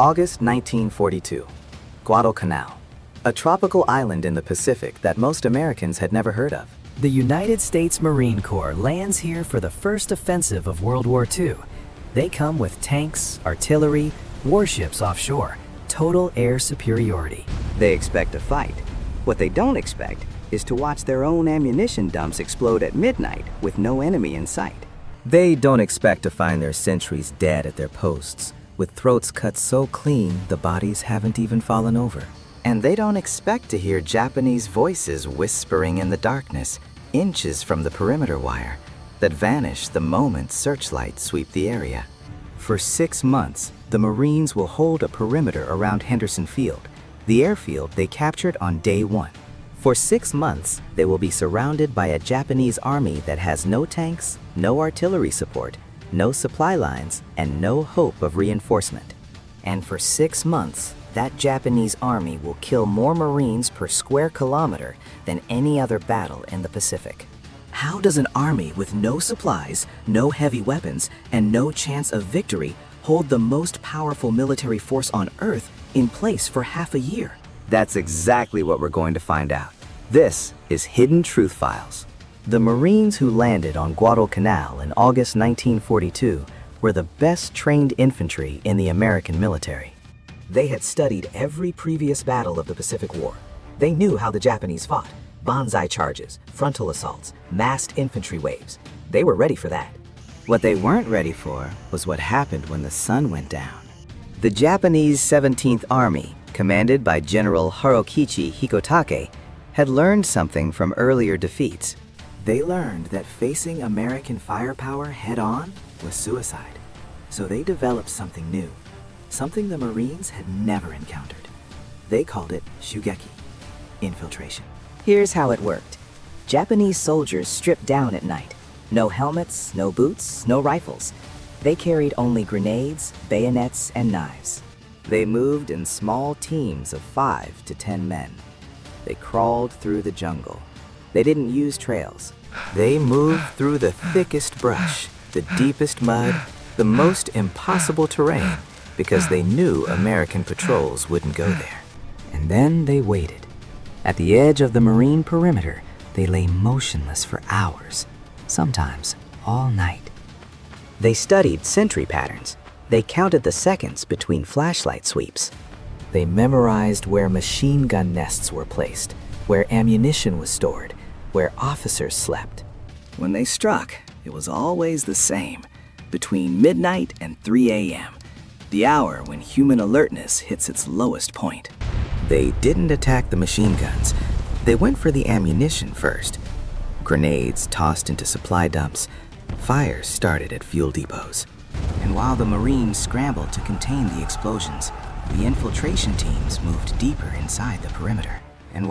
August 1942, Guadalcanal, a tropical island in the Pacific that most Americans had never heard of. The United States Marine Corps lands here for the first offensive of World War II. They come with tanks, artillery, warships offshore, total air superiority. They expect a fight. What they don't expect is to watch their own ammunition dumps explode at midnight with no enemy in sight. They don't expect to find their sentries dead at their posts, with throats cut so clean the bodies haven't even fallen over. And they don't expect to hear Japanese voices whispering in the darkness, inches from the perimeter wire, that vanish the moment searchlights sweep the area. For 6 months, the Marines will hold a perimeter around Henderson Field, the airfield they captured on day 1. For 6 months, they will be surrounded by a Japanese army that has no tanks, no artillery support, no supply lines, and no hope of reinforcement. And for 6 months, that Japanese army will kill more Marines per square kilometer than any other battle in the Pacific. How does an army with no supplies, no heavy weapons, and no chance of victory hold the most powerful military force on Earth in place for half a year? That's exactly what we're going to find out. This is Hidden Truth Files. The Marines who landed on Guadalcanal in August 1942 were the best trained infantry in the American military. They had studied every previous battle of the Pacific War. They knew how the Japanese fought: banzai charges, frontal assaults, massed infantry waves. They were ready for that. What they weren't ready for was what happened when the sun went down. The Japanese 17th Army, commanded by General Harukichi Hikotake, had learned something from earlier defeats. They learned that facing American firepower head-on was suicide. So they developed something new, something the Marines had never encountered. They called it shugeki, infiltration. Here's how it worked. Japanese soldiers stripped down at night. No helmets, no boots, no rifles. They carried only grenades, bayonets, and knives. They moved in small teams of 5 to 10 men. They crawled through the jungle. They didn't use trails. They moved through the thickest brush, the deepest mud, the most impossible terrain, because they knew American patrols wouldn't go there. And then they waited. At the edge of the Marine perimeter, they lay motionless for hours, sometimes all night. They studied sentry patterns. They counted the seconds between flashlight sweeps. They memorized where machine gun nests were placed, where ammunition was stored, where officers slept. When they struck, it was always the same, between midnight and 3 a.m., the hour when human alertness hits its lowest point. They didn't attack the machine guns. They went for the ammunition first. Grenades tossed into supply dumps. Fires started at fuel depots. And while the Marines scrambled to contain the explosions, the infiltration teams moved deeper inside the perimeter. And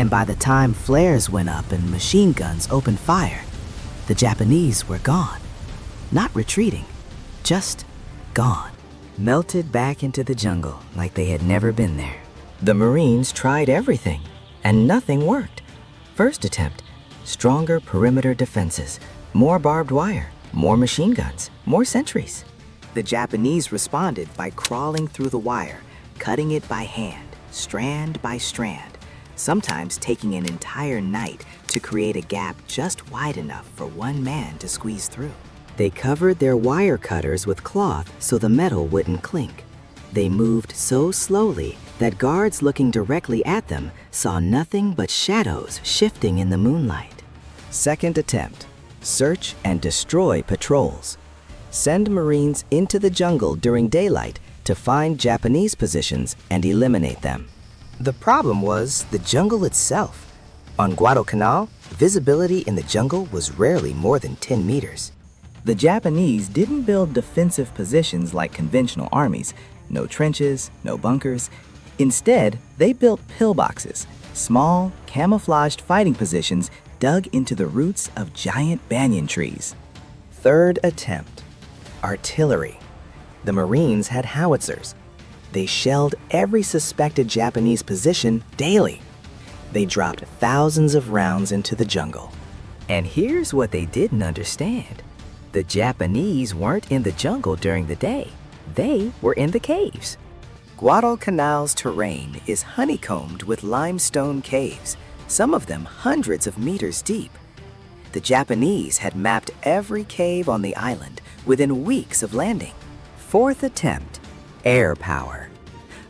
by the time flares went up and machine guns opened fire, the Japanese were gone. Not retreating, just gone. Melted back into the jungle like they had never been there. The Marines tried everything, and nothing worked. First attempt, stronger perimeter defenses, more barbed wire, more machine guns, more sentries. The Japanese responded by crawling through the wire, cutting it by hand, strand by strand, sometimes taking an entire night to create a gap just wide enough for one man to squeeze through. They covered their wire cutters with cloth so the metal wouldn't clink. They moved so slowly that guards looking directly at them saw nothing but shadows shifting in the moonlight. Second attempt, search and destroy patrols. Send Marines into the jungle during daylight to find Japanese positions and eliminate them. The problem was the jungle itself. On Guadalcanal, visibility in the jungle was rarely more than 10 meters. The Japanese didn't build defensive positions like conventional armies, no trenches, no bunkers. Instead, they built pillboxes, small, camouflaged fighting positions dug into the roots of giant banyan trees. Third attempt, artillery. The Marines had howitzers. They shelled every suspected Japanese position daily. They dropped thousands of rounds into the jungle. And here's what they didn't understand. The Japanese weren't in the jungle during the day. They were in the caves. Guadalcanal's terrain is honeycombed with limestone caves, some of them hundreds of meters deep. The Japanese had mapped every cave on the island within weeks of landing. Fourth attempt, air power.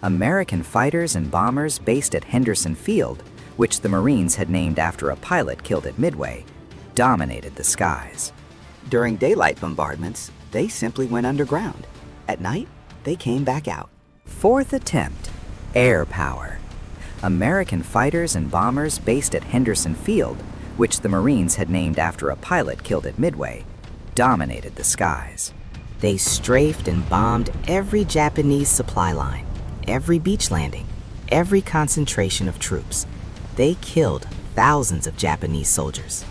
American fighters and bombers based at Henderson Field, which the Marines had named after a pilot killed at Midway, dominated the skies. During daylight bombardments, they simply went underground. At night, they came back out. Fourth attempt, air power. American fighters and bombers based at Henderson Field, which the Marines had named after a pilot killed at Midway, dominated the skies. They strafed and bombed every Japanese supply line, every beach landing, every concentration of troops. They killed thousands of Japanese soldiers.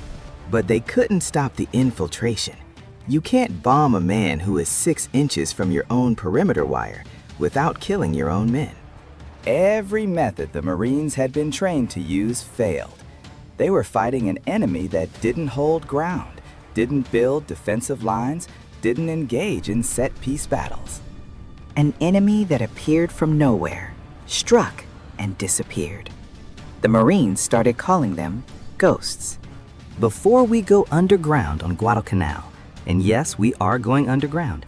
But they couldn't stop the infiltration. You can't bomb a man who is 6 inches from your own perimeter wire without killing your own men. Every method the Marines had been trained to use failed. They were fighting an enemy that didn't hold ground, didn't build defensive lines, didn't engage in set-piece battles. An enemy that appeared from nowhere, struck, and disappeared. The Marines started calling them ghosts. Before we go underground on Guadalcanal, and yes, we are going underground,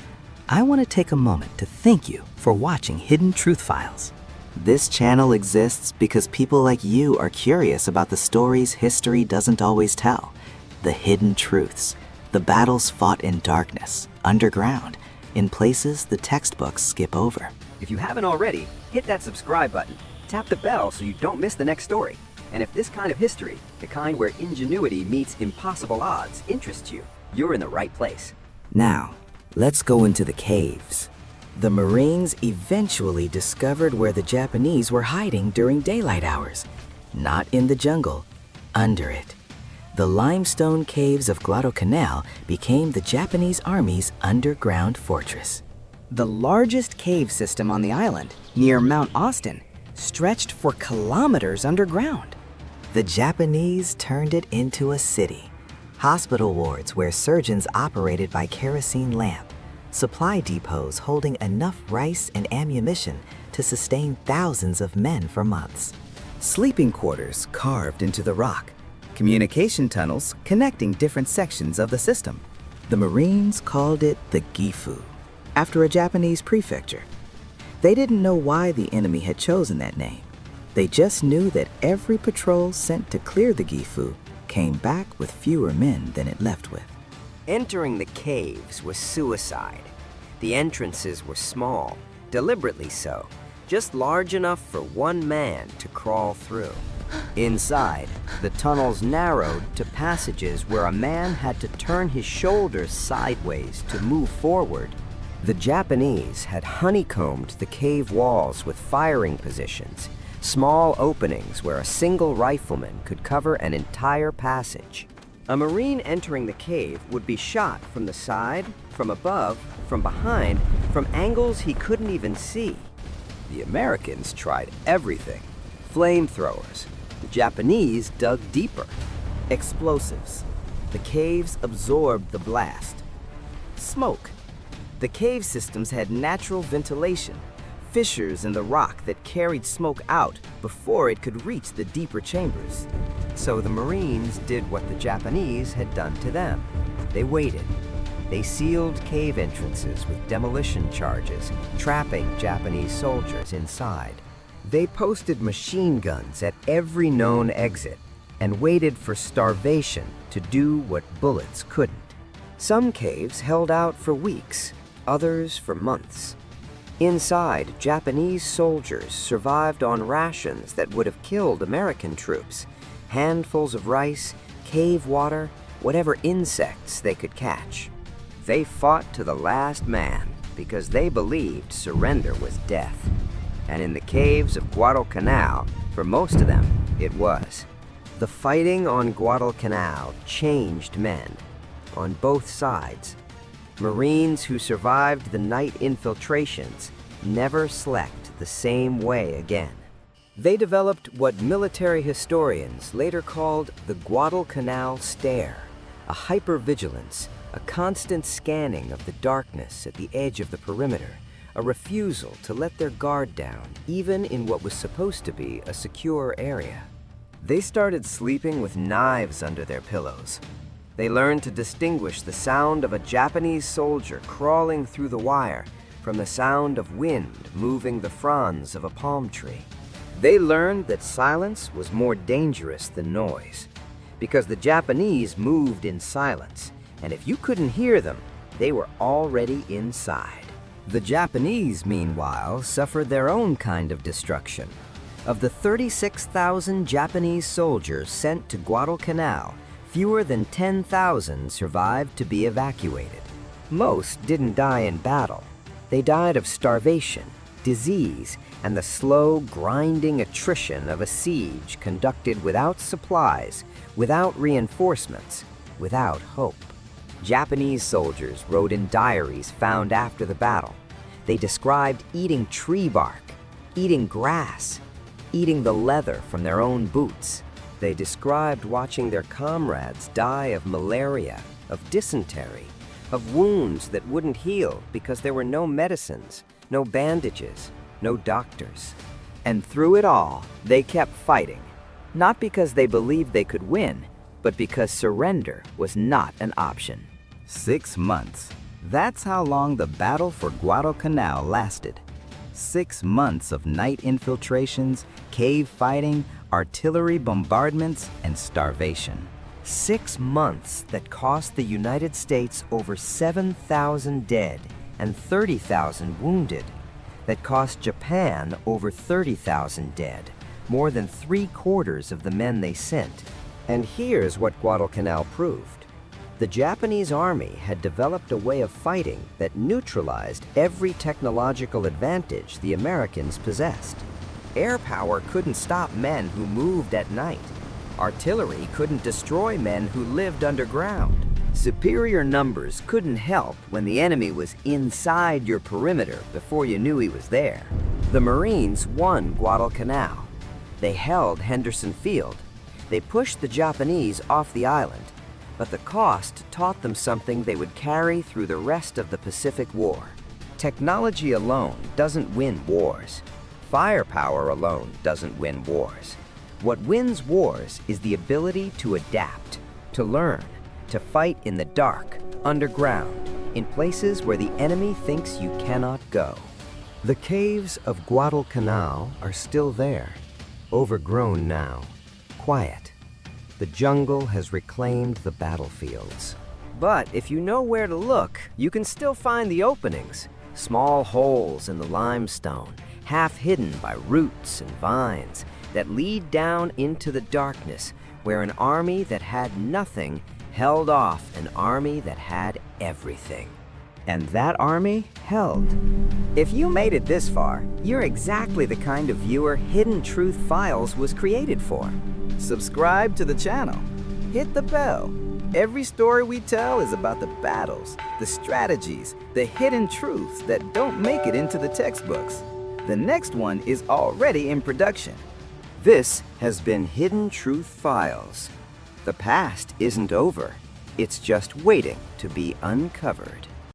I want to take a moment to thank you for watching Hidden Truth Files. This channel exists because people like you are curious about the stories history doesn't always tell, the hidden truths, the battles fought in darkness, underground, in places the textbooks skip over. If you haven't already, hit that subscribe button. Tap the bell so you don't miss the next story. And if this kind of history, the kind where ingenuity meets impossible odds, interests you, you're in the right place. Now, let's go into the caves. The Marines eventually discovered where the Japanese were hiding during daylight hours. Not in the jungle, under it. The limestone caves of Guadalcanal became the Japanese Army's underground fortress. The largest cave system on the island, near Mount Austin, stretched for kilometers underground. The Japanese turned it into a city. Hospital wards where surgeons operated by kerosene lamp. Supply depots holding enough rice and ammunition to sustain thousands of men for months. Sleeping quarters carved into the rock. Communication tunnels connecting different sections of the system. The Marines called it the Gifu, after a Japanese prefecture. They didn't know why the enemy had chosen that name. They just knew that every patrol sent to clear the Gifu came back with fewer men than it left with. Entering the caves was suicide. The entrances were small, deliberately so, just large enough for one man to crawl through. Inside, the tunnels narrowed to passages where a man had to turn his shoulders sideways to move forward. The Japanese had honeycombed the cave walls with firing positions, small openings where a single rifleman could cover an entire passage. A Marine entering the cave would be shot from the side, from above, from behind, from angles he couldn't even see. The Americans tried everything. Flamethrowers. The Japanese dug deeper. Explosives. The caves absorbed the blast. Smoke. The cave systems had natural ventilation, fissures in the rock that carried smoke out before it could reach the deeper chambers. So the Marines did what the Japanese had done to them. They waited. They sealed cave entrances with demolition charges, trapping Japanese soldiers inside. They posted machine guns at every known exit and waited for starvation to do what bullets couldn't. Some caves held out for weeks, others for months. Inside, Japanese soldiers survived on rations that would have killed American troops, handfuls of rice, cave water, whatever insects they could catch. They fought to the last man because they believed surrender was death. And in the caves of Guadalcanal, for most of them, it was. The fighting on Guadalcanal changed men, on both sides. Marines who survived the night infiltrations never slept the same way again. They developed what military historians later called the Guadalcanal Stare. a hypervigilance, a constant scanning of the darkness at the edge of the perimeter, a refusal to let their guard down, even in what was supposed to be a secure area. They started sleeping with knives under their pillows. They learned to distinguish the sound of a Japanese soldier crawling through the wire from the sound of wind moving the fronds of a palm tree. They learned that silence was more dangerous than noise, because the Japanese moved in silence, and if you couldn't hear them, they were already inside. The Japanese, meanwhile, suffered their own kind of destruction. Of the 36,000 Japanese soldiers sent to Guadalcanal, fewer than 10,000 survived to be evacuated. Most didn't die in battle. They died of starvation, disease, and the slow, grinding attrition of a siege conducted without supplies, without reinforcements, without hope. Japanese soldiers wrote in diaries found after the battle. They described eating tree bark, eating grass, eating the leather from their own boots. They described watching their comrades die of malaria, of dysentery, of wounds that wouldn't heal because there were no medicines, no bandages, no doctors. And through it all, they kept fighting, not because they believed they could win, but because surrender was not an option. 6 months. That's how long the battle for Guadalcanal lasted. 6 months of night infiltrations, cave fighting, artillery bombardments, and starvation. 6 months that cost the United States over 7,000 dead and 30,000 wounded. That cost Japan over 30,000 dead, more than 3/4 of the men they sent. And here's what Guadalcanal proved. The Japanese army had developed a way of fighting that neutralized every technological advantage the Americans possessed. Air power couldn't stop men who moved at night. Artillery couldn't destroy men who lived underground. Superior numbers couldn't help when the enemy was inside your perimeter before you knew he was there. The Marines won Guadalcanal. They held Henderson Field. They pushed the Japanese off the island, but the cost taught them something they would carry through the rest of the Pacific War. Technology alone doesn't win wars. Firepower alone doesn't win wars. What wins wars is the ability to adapt, to learn, to fight in the dark, underground, in places where the enemy thinks you cannot go. The caves of Guadalcanal are still there, overgrown now, quiet. The jungle has reclaimed the battlefields. But if you know where to look, you can still find the openings, small holes in the limestone, half hidden by roots and vines, that lead down into the darkness, where an army that had nothing held off an army that had everything. And that army held. If you made it this far, you're exactly the kind of viewer Hidden Truth Files was created for. Subscribe to the channel. Hit the bell. Every story we tell is about the battles, the strategies, the hidden truths that don't make it into the textbooks. The next one is already in production. This has been Hidden Truth Files. The past isn't over. It's just waiting to be uncovered.